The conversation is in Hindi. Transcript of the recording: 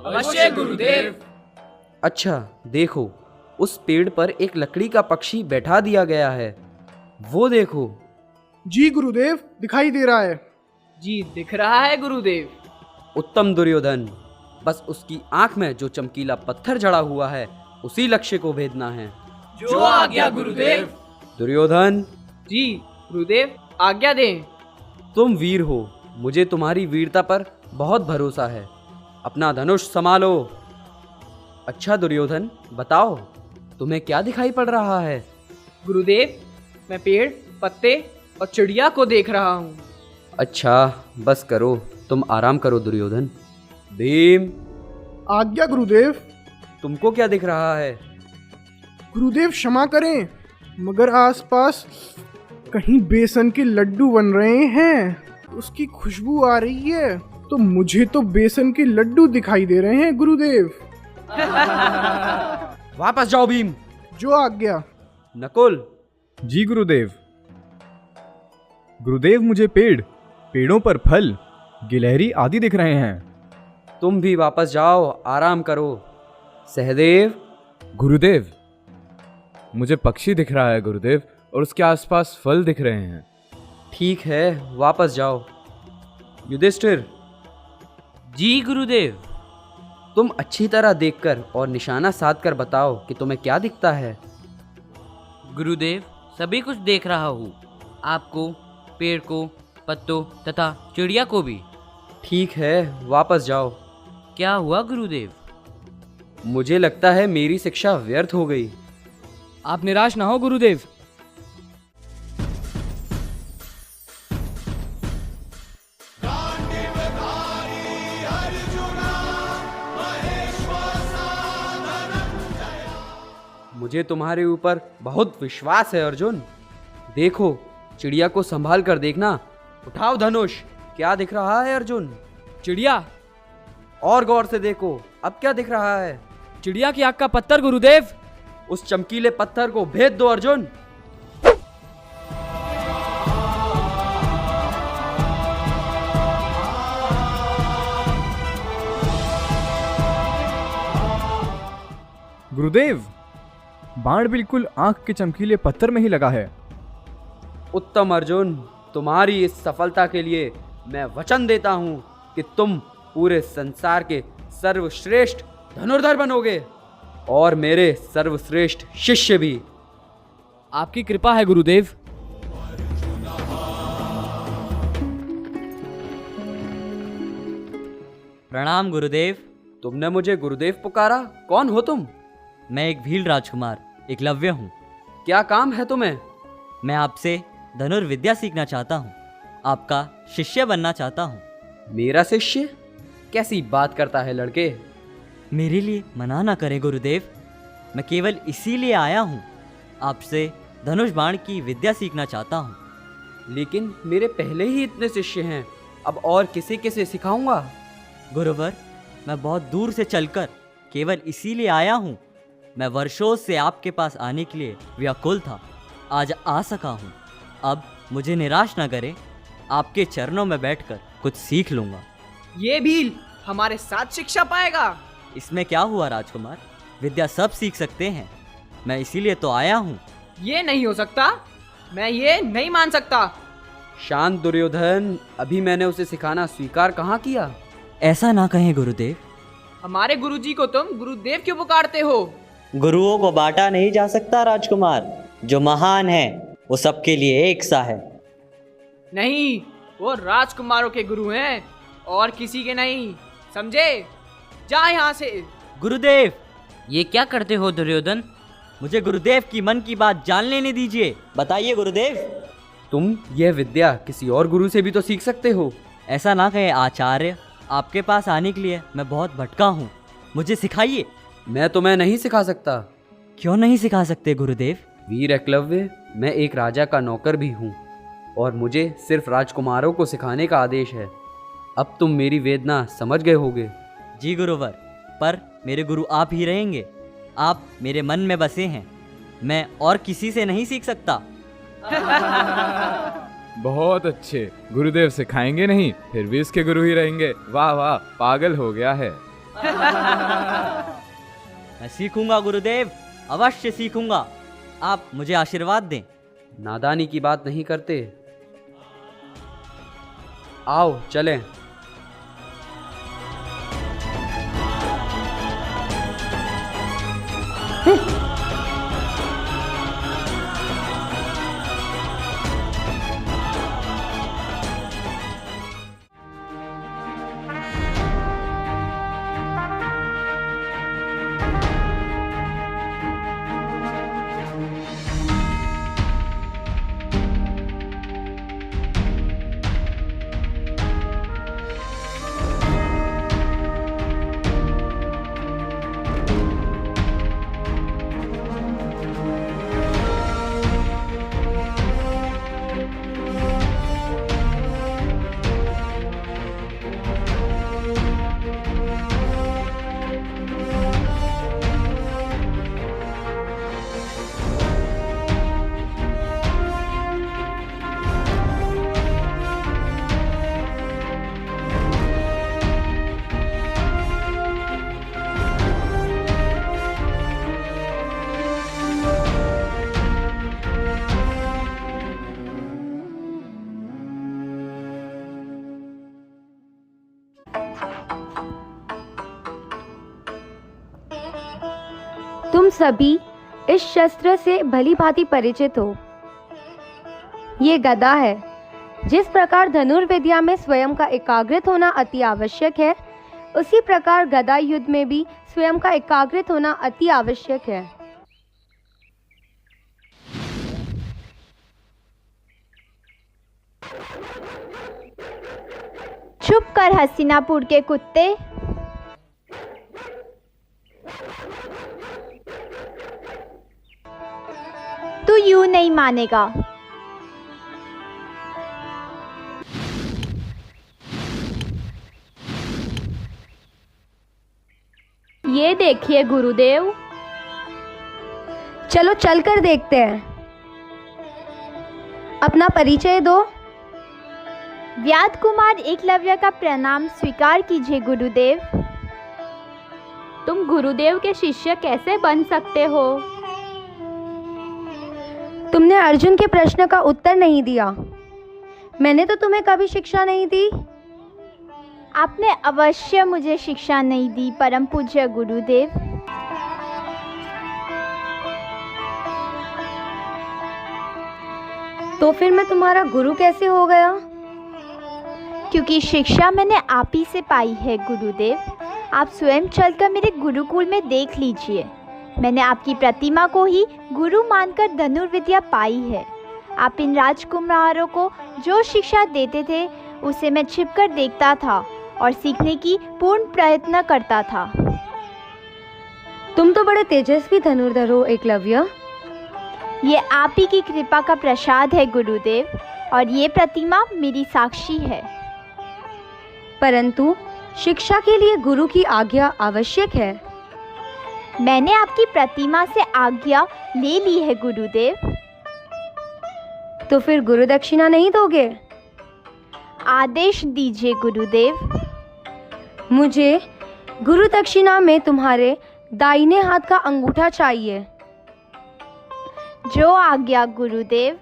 अवश्य गुरुदेव। अच्छा देखो, उस पेड़ पर एक लकड़ी का पक्षी बैठा दिया गया है, वो देखो। जी गुरुदेव, दिखाई दे रहा है। जी दिख रहा है गुरुदेव। उत्तम दुर्योधन, बस उसकी आंख में जो चमकीला पत्थर जड़ा हुआ है उसी लक्ष्य को भेदना है। जो आज्ञा गुरुदेव। दुर्योधन, जी गुरुदेव, आज्ञा दें। तुम वीर हो, मुझे तुम्हारी वीरता पर बहुत भरोसा है। अपना धनुष संभालो। अच्छा दुर्योधन, बताओ तुम्हें क्या दिखाई पड़ रहा है? गुरुदेव, मैं पेड़, पत्ते और चिड़िया को देख रहा हूँ। अच्छा बस करो, तुम आराम करो दुर्योधन। भीम, आज्ञा गुरुदेव। तुमको क्या दिख रहा है? गुरुदेव क्षमा करें, मगर आसपास कहीं बेसन के लड्डू बन रहे हैं। उसकी खुशबू आ रही है, तो मुझे तो बेसन के लड्डू दिखाई दे रहे हैं गुरुदेव। वापस जाओ भीम। जो आज्ञा। नकुल, जी गुरुदेव। गुरुदेव, मुझे पेड़ों पर फल, गिलहरी आदि दिख रहे हैं। तुम भी वापस जाओ, आराम करो। सहदेव, गुरुदेव, मुझे पक्षी दिख रहा है गुरुदेव, और उसके आसपास फल दिख रहे हैं। ठीक है, वापस जाओ। युधिष्ठिर, जी गुरुदेव। तुम अच्छी तरह देखकर और निशाना साधकर बताओ कि तुम्हें क्या दिखता है। गुरुदेव, सभी कुछ देख रहा हूँ, आपको, पेड़ को, पत्तों तथा चिड़िया को भी। ठीक है, वापस जाओ। क्या हुआ गुरुदेव? मुझे लगता है मेरी शिक्षा व्यर्थ हो गई। आप निराश ना हो गुरुदेव। मुझे तुम्हारे ऊपर बहुत विश्वास है अर्जुन। देखो, चिड़िया को संभाल कर देखना। उठाओ धनुष। क्या दिख रहा है अर्जुन? चिड़िया। और गौर से देखो, अब क्या दिख रहा है? चिड़िया की आँख का पत्थर गुरुदेव। उस चमकीले पत्थर को भेद दो अर्जुन। गुरुदेव, बाण बिल्कुल आंख के चमकीले पत्थर में ही लगा है। उत्तम अर्जुन, तुम्हारी इस सफलता के लिए मैं वचन देता हूं कि तुम पूरे संसार के सर्वश्रेष्ठ धनुर्धर बनोगे और मेरे सर्वश्रेष्ठ शिष्य भी। आपकी कृपा है गुरुदेव। प्रणाम गुरुदेव। तुमने मुझे गुरुदेव पुकारा? कौन हो तुम? मैं एक भील राजकुमार एकलव्य हूँ। क्या काम है तुम्हें? मैं आपसे धनुर्विद्या सीखना चाहता हूँ, आपका शिष्य बनना चाहता हूँ। मेरा शिष्य? कैसी बात करता है लड़के। मेरे लिए मना ना करें गुरुदेव, मैं केवल इसीलिए आया हूँ, आपसे धनुष बाण की विद्या सीखना चाहता हूँ। लेकिन मेरे पहले ही इतने शिष्य हैं, अब और किसे किसे सिखाऊंगा? गुरुवर, मैं बहुत दूर से चलकर केवल इसीलिए आया हूँ। मैं वर्षों से आपके पास आने के लिए व्याकुल था, आज आ सका हूँ। अब मुझे निराश ना करें, आपके चरणों में बैठकर कुछ सीख लूँगा। ये भील हमारे साथ शिक्षा पाएगा। इसमें क्या हुआ राजकुमार, विद्या सब सीख सकते हैं, मैं इसीलिए तो आया हूँ। ये नहीं हो सकता, मैं ये नहीं मान सकता। शांत दुर्योधन, अभी मैंने उसे सिखाना स्वीकार कहाँ किया। ऐसा ना कहें गुरुदेव। हमारे गुरुजी को तुम गुरुदेव क्यों पुकारते हो? गुरुओं को बांटा नहीं जा सकता राजकुमार, जो महान है वो सबके लिए एक सा है। नहीं, वो राजकुमारों के गुरु हैं और किसी के नहीं, समझे? जा यहाँ से। गुरुदेव, ये क्या करते हो दुर्योधन? मुझे गुरुदेव की मन की बात जान लेने दीजिए। बताइए गुरुदेव। तुम यह विद्या किसी और गुरु से भी तो सीख सकते हो। ऐसा ना कहे आचार्य, आपके पास आने के लिए मैं बहुत भटका हूँ, मुझे सिखाइए। मैं तुम्हें नहीं सिखा सकता। क्यों नहीं सिखा सकते गुरुदेव? वीर एकलव्य, मैं एक राजा का नौकर भी हूँ और मुझे सिर्फ राजकुमारों को सिखाने का आदेश है। अब तुम मेरी वेदना समझ गए होगे। जी गुरुवर, पर मेरे गुरु आप ही रहेंगे, आप मेरे मन में बसे हैं, मैं और किसी से नहीं सीख सकता। बहुत अच्छे, गुरुदेव सिखाएंगे नहीं, फिर भी इसके गुरु ही रहेंगे। वाह वाह, पागल हो गया है। मैं सीखूंगा गुरुदेव, अवश्य सीखूंगा। आप मुझे आशीर्वाद दें। नादानी की बात नहीं करते। आओ चलें। तुम सभी इस शस्त्र से भली भांति परिचित हो। ये गदा है। जिस प्रकार धनुर्विद्या में स्वयं का एकाग्रित होना अति आवश्यक है, उसी प्रकार गदा युद्ध में भी स्वयं का एकाग्रित होना अति आवश्यक है। चुप कर हस्तिनापुर के कुत्ते। तू यूं नहीं मानेगा। ये देखिए गुरुदेव। चलो चलकर देखते हैं। अपना परिचय दो। व्याध कुमार एकलव्य का प्रणाम स्वीकार कीजिए गुरुदेव। तुम गुरुदेव के शिष्य कैसे बन सकते हो? तुमने अर्जुन के प्रश्न का उत्तर नहीं दिया। मैंने तो तुम्हें कभी शिक्षा नहीं दी। आपने अवश्य मुझे शिक्षा नहीं दी परम पूज्य गुरुदेव। तो फिर मैं तुम्हारा गुरु कैसे हो गया? क्योंकि शिक्षा मैंने आप ही से पाई है गुरुदेव। आप स्वयं चलकर मेरे गुरुकुल में देख लीजिए। मैंने आपकी प्रतिमा को ही गुरु मानकर धनुर्विद्या पाई है। आप इन राजकुमारों को जो शिक्षा देते थे उसे मैं छिपकर देखता था और सीखने की पूर्ण प्रयत्न करता था। तुम तो बड़े तेजस्वी धनुर्धर हो एकलव्य। ये आप ही की कृपा का प्रसाद है गुरुदेव, और ये प्रतिमा मेरी साक्षी है। परंतु शिक्षा के लिए गुरु की आज्ञा आवश्यक है। मैंने आपकी प्रतिमा से आज्ञा ले ली है गुरुदेव। तो फिर गुरु दक्षिणा नहीं दोगे? आदेश दीजिए गुरुदेव। मुझे गुरु दक्षिणा में तुम्हारे दाहिने हाथ का अंगूठा चाहिए। जो आज्ञा गुरुदेव।